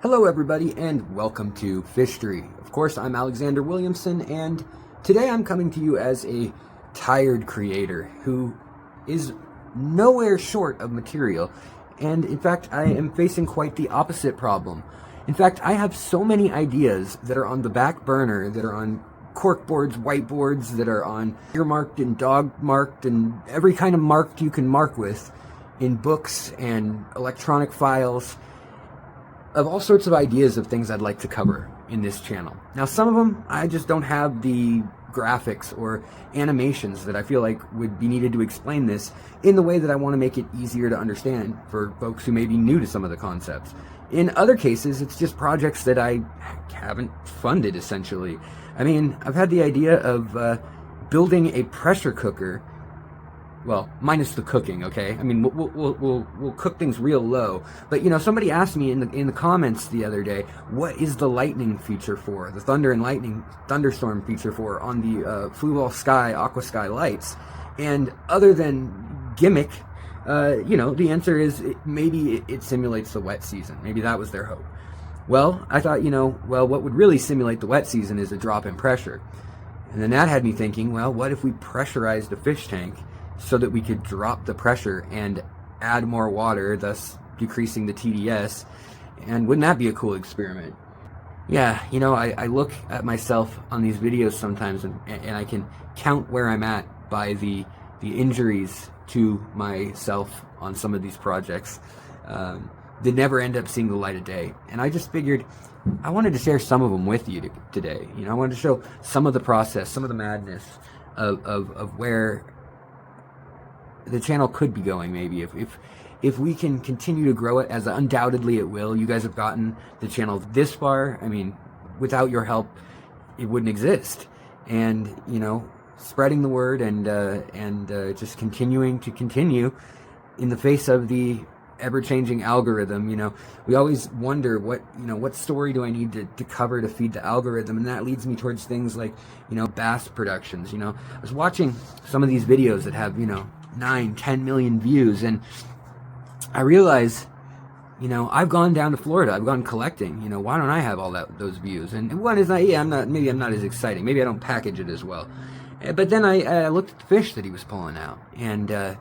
Hello everybody and welcome to Fishtoryì. Of course, I'm Alexander Williamson, and today I'm coming to you as a tired creator who is nowhere short of material, and in fact I am facing quite the opposite problem. In fact, I have so many ideas that are on the back burner, that are on corkboards, whiteboards, that are on earmarked and dog marked and every kind of marked you can mark with, in books and electronic files, of all sorts of ideas of things I'd like to cover in this channel. Now, some of them I just don't have the graphics or animations that I feel like would be needed to explain this in the way that I want to make it easier to understand for folks who may be new to some of the concepts. In other cases, it's just projects that I haven't funded, essentially. I mean, I've had the idea of building a pressure cooker. Well, minus the cooking, okay? I mean, we'll cook things real low. But, you know, somebody asked me in the comments the other day, what is the lightning feature for? The thunder and lightning thunderstorm feature for on the Fluval Sky, Aqua Sky lights? And other than gimmick, you know, the answer is maybe it simulates the wet season. Maybe that was their hope. Well, I thought, you know, well, what would really simulate the wet season is a drop in pressure. And then that had me thinking, well, what if we pressurized a fish tank so that we could drop the pressure and add more water, thus decreasing the TDS? And wouldn't that be a cool experiment? Yeah, you know, I look at myself on these videos sometimes and I can count where I'm at by the injuries to myself on some of these projects that never end up seeing the light of day. And I just figured I wanted to share some of them with you today. You know, I wanted to show some of the process, some of the madness of where the channel could be going, maybe if we can continue to grow it, as undoubtedly it will. You guys have gotten the channel this far. I mean, without your help, it wouldn't exist. And you know, spreading the word and just continuing to continue in the face of the ever-changing algorithm. You know, we always wonder what story do I need to cover to feed the algorithm, and that leads me towards things like, you know, bass productions. You know, I was watching some of these videos that have, you know, 9-10 million views, and I realize, you know, I've gone down to Florida, I've gone collecting. You know, why don't I have all those views? And one is not, yeah, maybe I'm not as exciting, maybe I don't package it as well. But then I looked at the fish that he was pulling out, and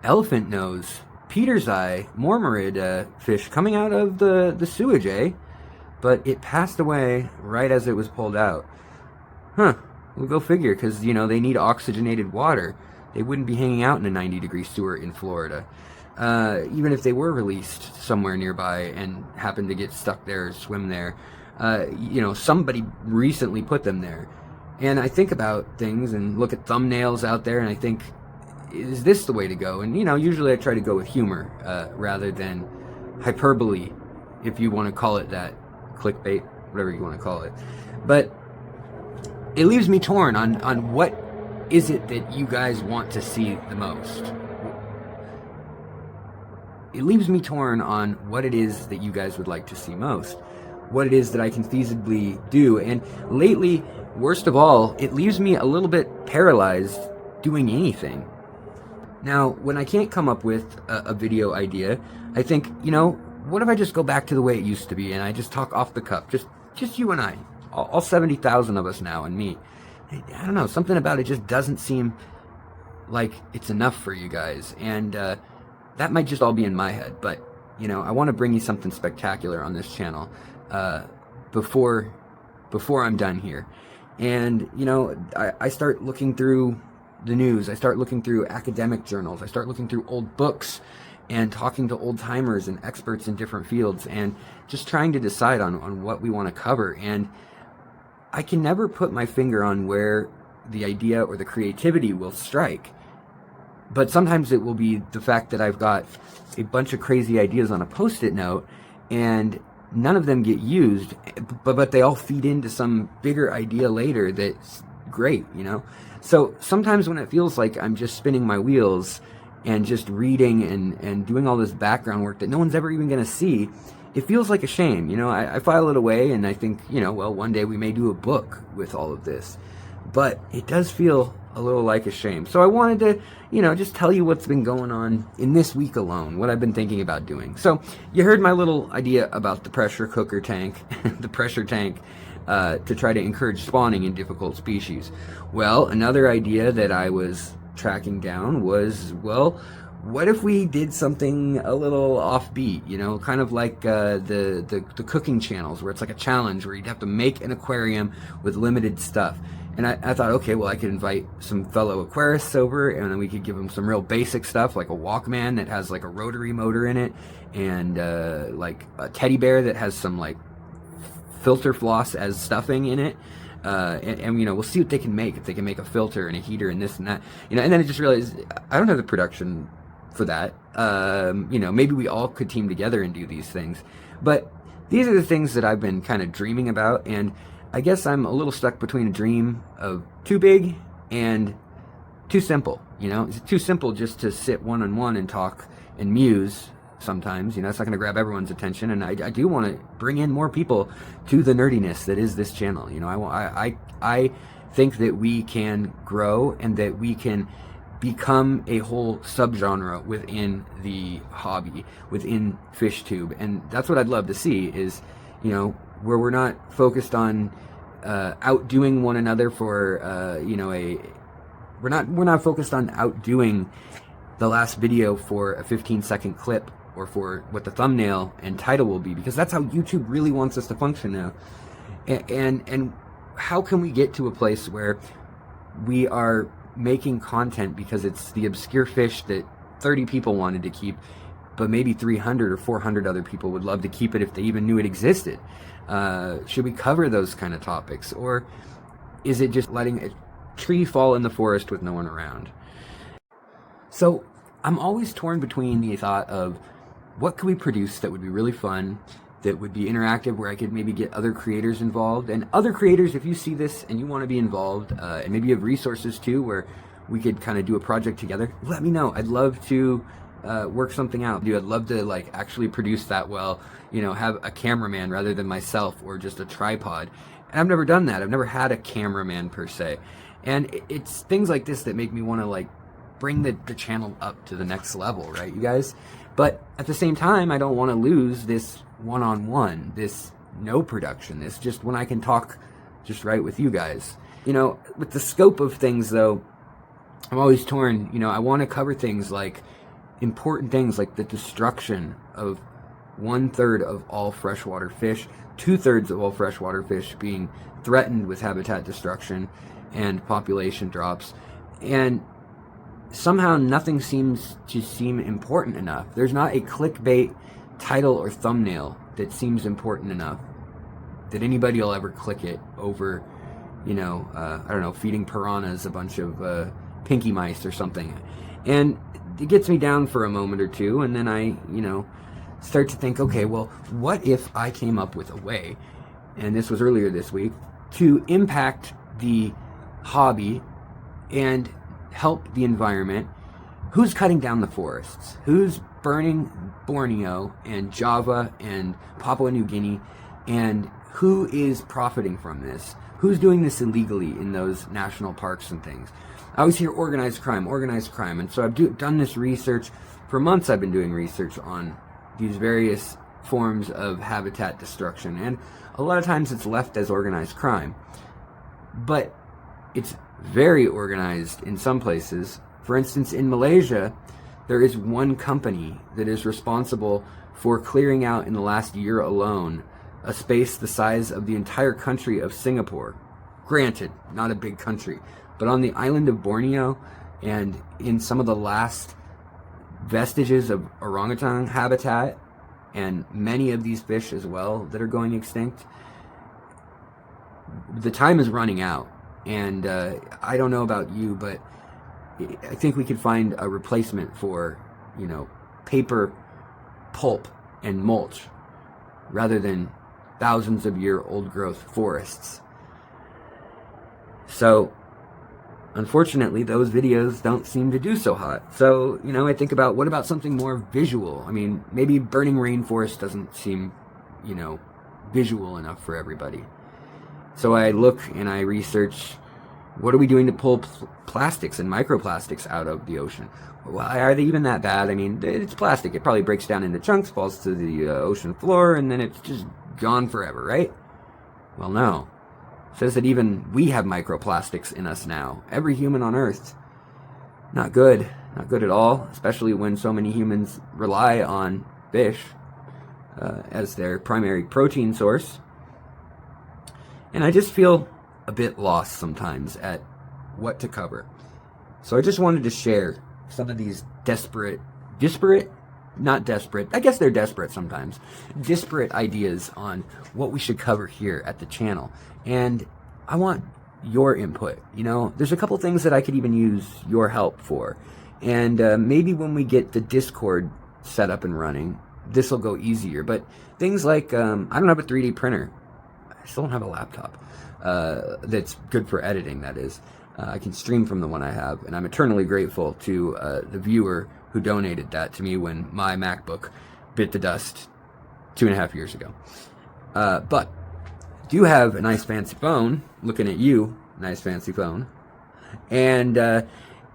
elephant nose, Peter's eye, mormarid fish coming out of the sewage, but it passed away right as it was pulled out. Huh, well, go figure, because, you know, they need oxygenated water. They wouldn't be hanging out in a 90-degree sewer in Florida. Even if they were released somewhere nearby and happened to get stuck there or swim there. You know, somebody recently put them there. And I think about things and look at thumbnails out there, and I think, is this the way to go? And, you know, usually I try to go with humor rather than hyperbole, if you want to call it that. Clickbait, whatever you want to call it. But it leaves me torn on what is it that you guys want to see the most. It leaves me torn on what it is that you guys would like to see most, what it is that I can feasibly do. And lately, worst of all, it leaves me a little bit paralyzed doing anything. Now, when I can't come up with a video idea, I think, you know, what if I just go back to the way it used to be and I just talk off the cuff, just you and I, all 70,000 of us now and me. I don't know, something about it just doesn't seem like it's enough for you guys, and that might just all be in my head. But, you know, I want to bring you something spectacular on this channel before I'm done here. And, you know, I start looking through the news, I start looking through academic journals, I start looking through old books and talking to old-timers and experts in different fields, and just trying to decide on what we want to cover. And I can never put my finger on where the idea or the creativity will strike. But sometimes it will be the fact that I've got a bunch of crazy ideas on a post-it note, and none of them get used, but they all feed into some bigger idea later that's great, you know? So sometimes when it feels like I'm just spinning my wheels and just reading and doing all this background work that no one's ever even going to see, it feels like a shame. You know, I file it away and I think, you know, well, one day we may do a book with all of this. but it does feel a little like a shame. So I wanted to, just tell you what's been going on in this week alone, what I've been thinking about doing. So you heard my little idea about the pressure cooker tank, the pressure tank, to try to encourage spawning in difficult species. Well, another idea that I was tracking down was, well, what if we did something a little offbeat, kind of like the cooking channels, where it's like a challenge where you'd have to make an aquarium with limited stuff. And I thought, okay, well, I could invite some fellow aquarists over, and then we could give them some real basic stuff, like a Walkman that has like a rotary motor in it, and like a teddy bear that has some like filter floss as stuffing in it. And we'll see what they can make, if they can make a filter and a heater and this and that. And then I just realized I don't have the production for that. Maybe we all could team together and do these things. But these are the things that I've been kind of dreaming about, and I guess I'm a little stuck between a dream of too big and too simple. It's too simple just to sit one-on-one and talk and muse sometimes. It's not going to grab everyone's attention, and I do want to bring in more people to the nerdiness that is this channel. I think that we can grow and that we can become a whole subgenre within the hobby, within FishTube, and that's what I'd love to see is, where we're not focused on outdoing one another for we're not focused on outdoing the last video for a 15-second clip or for what the thumbnail and title will be, because that's how YouTube really wants us to function now. And how can we get to a place where we are making content because it's the obscure fish that 30 people wanted to keep, but maybe 300 or 400 other people would love to keep it if they even knew it existed? Should we cover those kind of topics, or is it just letting a tree fall in the forest with no one around? So I'm always torn between the thought of what could we produce that would be really fun, that would be interactive, where I could maybe get other creators involved. And other creators, if you see this and you want to be involved, and maybe you have resources too where we could kind of do a project together, let me know. I'd love to work something out. I'd love to actually produce that well, have a cameraman rather than myself, or just a tripod. And I've never done that. I've never had a cameraman per se. And it's things like this that make me want to bring the channel up to the next level, right, you guys? But at the same time, I don't want to lose this one-on-one, this no production, this just when I can talk just right with you guys. With the scope of things though, I'm always torn. I want to cover things like important things like the destruction of 1/3 of all freshwater fish, 2/3 of all freshwater fish being threatened with habitat destruction and population drops, and somehow nothing seems to seem important enough. There's not a clickbait title or thumbnail that seems important enough that anybody will ever click it over, I don't know, feeding piranhas a bunch of pinky mice or something. And it gets me down for a moment or two, and then I, start to think, okay, well, what if I came up with a way, and this was earlier this week, to impact the hobby and help the environment? Who's cutting down the forests? Who's burning Borneo and Java and Papua New Guinea? And who is profiting from this? Who's doing this illegally in those national parks and things? I always hear organized crime. And so I've done this research. For months I've been doing research on these various forms of habitat destruction. And a lot of times it's left as organized crime. But it's very organized in some places. For instance, in Malaysia, there is one company that is responsible for clearing out in the last year alone a space the size of the entire country of Singapore. Granted, not a big country, but on the island of Borneo and in some of the last vestiges of orangutan habitat, and many of these fish as well that are going extinct, the time is running out. And I don't know about you, but I think we could find a replacement for, paper, pulp, and mulch, rather than thousands of year old growth forests. So, unfortunately, those videos don't seem to do so hot. So, I think about, what about something more visual? I mean, maybe burning rainforest doesn't seem, visual enough for everybody. So I look and I research, What are we doing to pull plastics and microplastics out of the ocean? Well, are they even that bad? I mean, it's plastic. It probably breaks down into chunks, falls to the ocean floor, and then it's just gone forever, right? Well, no. It says that even we have microplastics in us now. Every human on Earth. Not good. Not good at all, especially when so many humans rely on fish as their primary protein source. And I just feel a bit lost sometimes at what to cover. So I just wanted to share some of these disparate, not desperate, I guess they're desperate sometimes, disparate ideas on what we should cover here at the channel. And I want your input. You know, there's a couple things that I could even use your help for. And maybe when we get the Discord set up and running, this will go easier. But things like, I don't have a 3D printer. I still don't have a laptop that's good for editing, that is. I can stream from the one I have, and I'm eternally grateful to the viewer who donated that to me when my MacBook bit the dust 2.5 years ago. But I do have a nice fancy phone, looking at you, nice fancy phone. And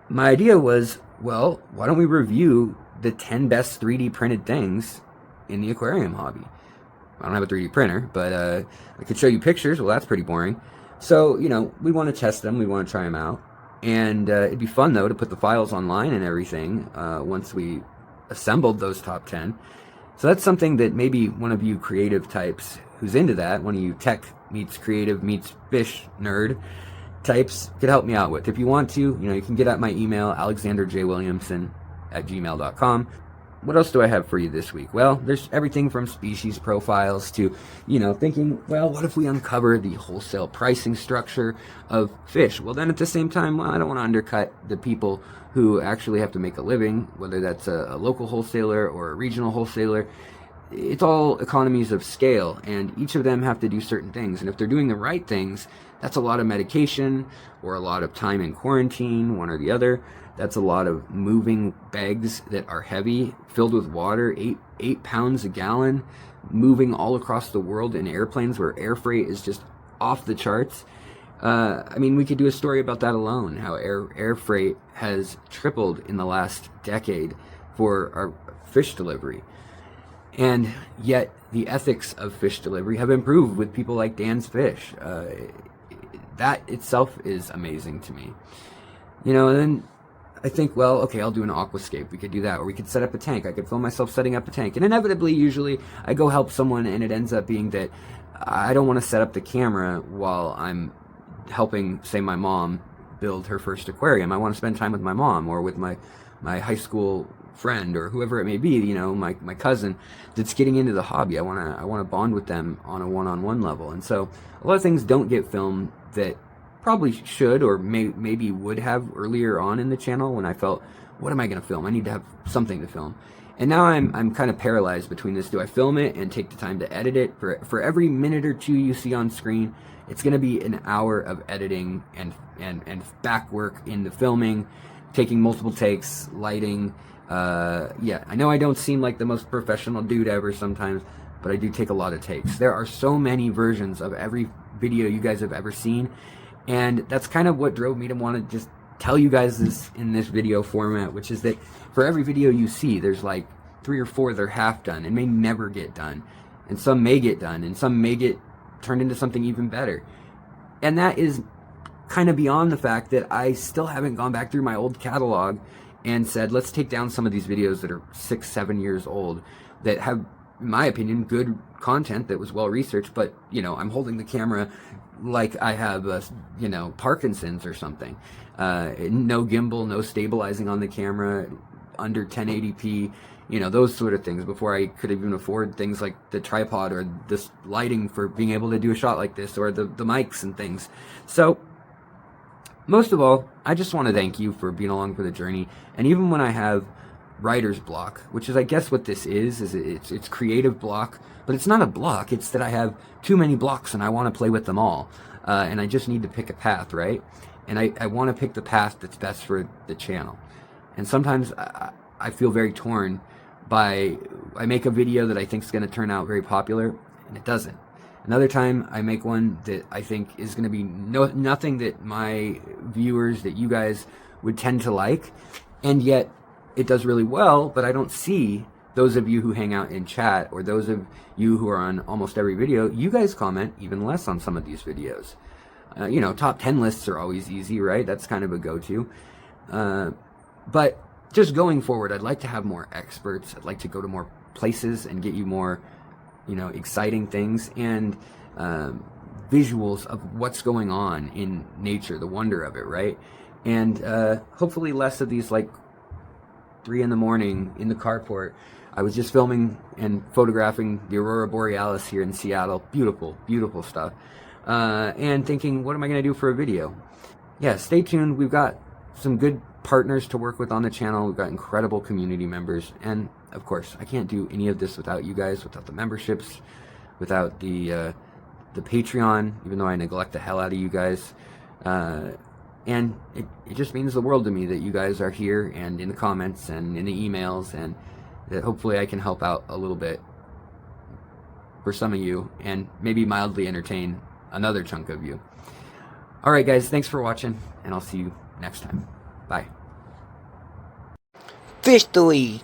my idea was, well, why don't we review the 10 best 3D printed things in the aquarium hobby? I don't have a 3D printer, but I could show you pictures. Well, that's pretty boring. So, you know, we want to test them. We want to try them out. And it'd be fun, though, to put the files online and everything once we assembled those top 10. So that's something that maybe one of you creative types who's into that, one of you tech meets creative meets fish nerd types could help me out with. If you want to, you know, you can get at my email, alexanderjwilliamson@gmail.com. What else do I have for you this week? Well, there's everything from species profiles to, you know, thinking, well, what if we uncover the wholesale pricing structure of fish? Well, then at the same time, well, I don't want to undercut the people who actually have to make a living, whether that's a local wholesaler or a regional wholesaler. It's all economies of scale, and each of them have to do certain things. And if they're doing the right things, that's a lot of medication or a lot of time in quarantine, one or the other. That's a lot of moving bags that are heavy, filled with water, 8 pounds a gallon, moving all across the world in airplanes where air freight is just off the charts. I mean, we could do a story about that alone, how air freight has tripled in the last decade for our fish delivery. And yet the ethics of fish delivery have improved with people like Dan's Fish. That itself is amazing to me. You know, and then I think, well, okay, I'll do an aquascape. We could do that. Or we could set up a tank. I could film myself setting up a tank. And inevitably, usually, I go help someone, and it ends up being that I don't want to set up the camera while I'm helping, say, my mom build her first aquarium. I want to spend time with my mom or with my high school friend or whoever it may be, you know, my cousin that's getting into the hobby. I want to bond with them on a one-on-one level. And so a lot of things don't get filmed that probably should or maybe would have earlier on in the channel when I felt, what am I going to film? I need to have something to film. And now I'm kind of paralyzed between this. Do I film it and take the time to edit it? For every minute or two you see on screen, it's going to be an hour of editing and back work in the filming, taking multiple takes, lighting. Yeah, I know I don't seem like the most professional dude ever sometimes, but I do take a lot of takes. There are so many versions of every video you guys have ever seen, and that's kind of what drove me to want to just tell you guys this in this video format, which is that for every video you see, there's like 3 or 4 that are half done and may never get done, and some may get done, and some may get turned into something even better. And that is kind of beyond the fact that I still haven't gone back through my old catalog and said, let's take down some of these videos that are 6-7 years old that have, in my opinion, good content that was well researched, but, you know, I'm holding the camera like I have, you know, Parkinson's or something. No gimbal, no stabilizing on the camera, under 1080p, you know, those sort of things, before I could even afford things like the tripod or this lighting for being able to do a shot like this, or the mics and things. So, most of all, I just want to thank you for being along for the journey. And even when I have writer's block, which is I guess what this is it's creative block, but it's not a block, it's that I have too many blocks and I want to play with them all. And I just need to pick a path, right? And I want to pick the path that's best for the channel. And sometimes I feel very torn by, I make a video that I think is going to turn out very popular, and it doesn't. Another time I make one that I think is going to be nothing that my viewers, that you guys would tend to like, and yet it does really well, but I don't see those of you who hang out in chat, or those of you who are on almost every video. You guys comment even less on some of these videos. You know, top 10 lists are always easy, right? That's kind of a go-to. But just going forward, I'd like to have more experts. I'd like to go to more places and get you more, you know, exciting things and visuals of what's going on in nature, the wonder of it, right? And hopefully less of these like 3 in the morning in the carport. I was just filming and photographing the Aurora Borealis here in Seattle. Beautiful, beautiful stuff. And thinking, what am I going to do for a video? Yeah, stay tuned. We've got some good partners to work with on the channel. We've got incredible community members. And of course, I can't do any of this without you guys, without the memberships, without the Patreon, even though I neglect the hell out of you guys. And it just means the world to me that you guys are here and in the comments and in the emails, and that hopefully I can help out a little bit for some of you and maybe mildly entertain another chunk of you. All right, guys, thanks for watching, and I'll see you next time. Bye. Fishtoryì.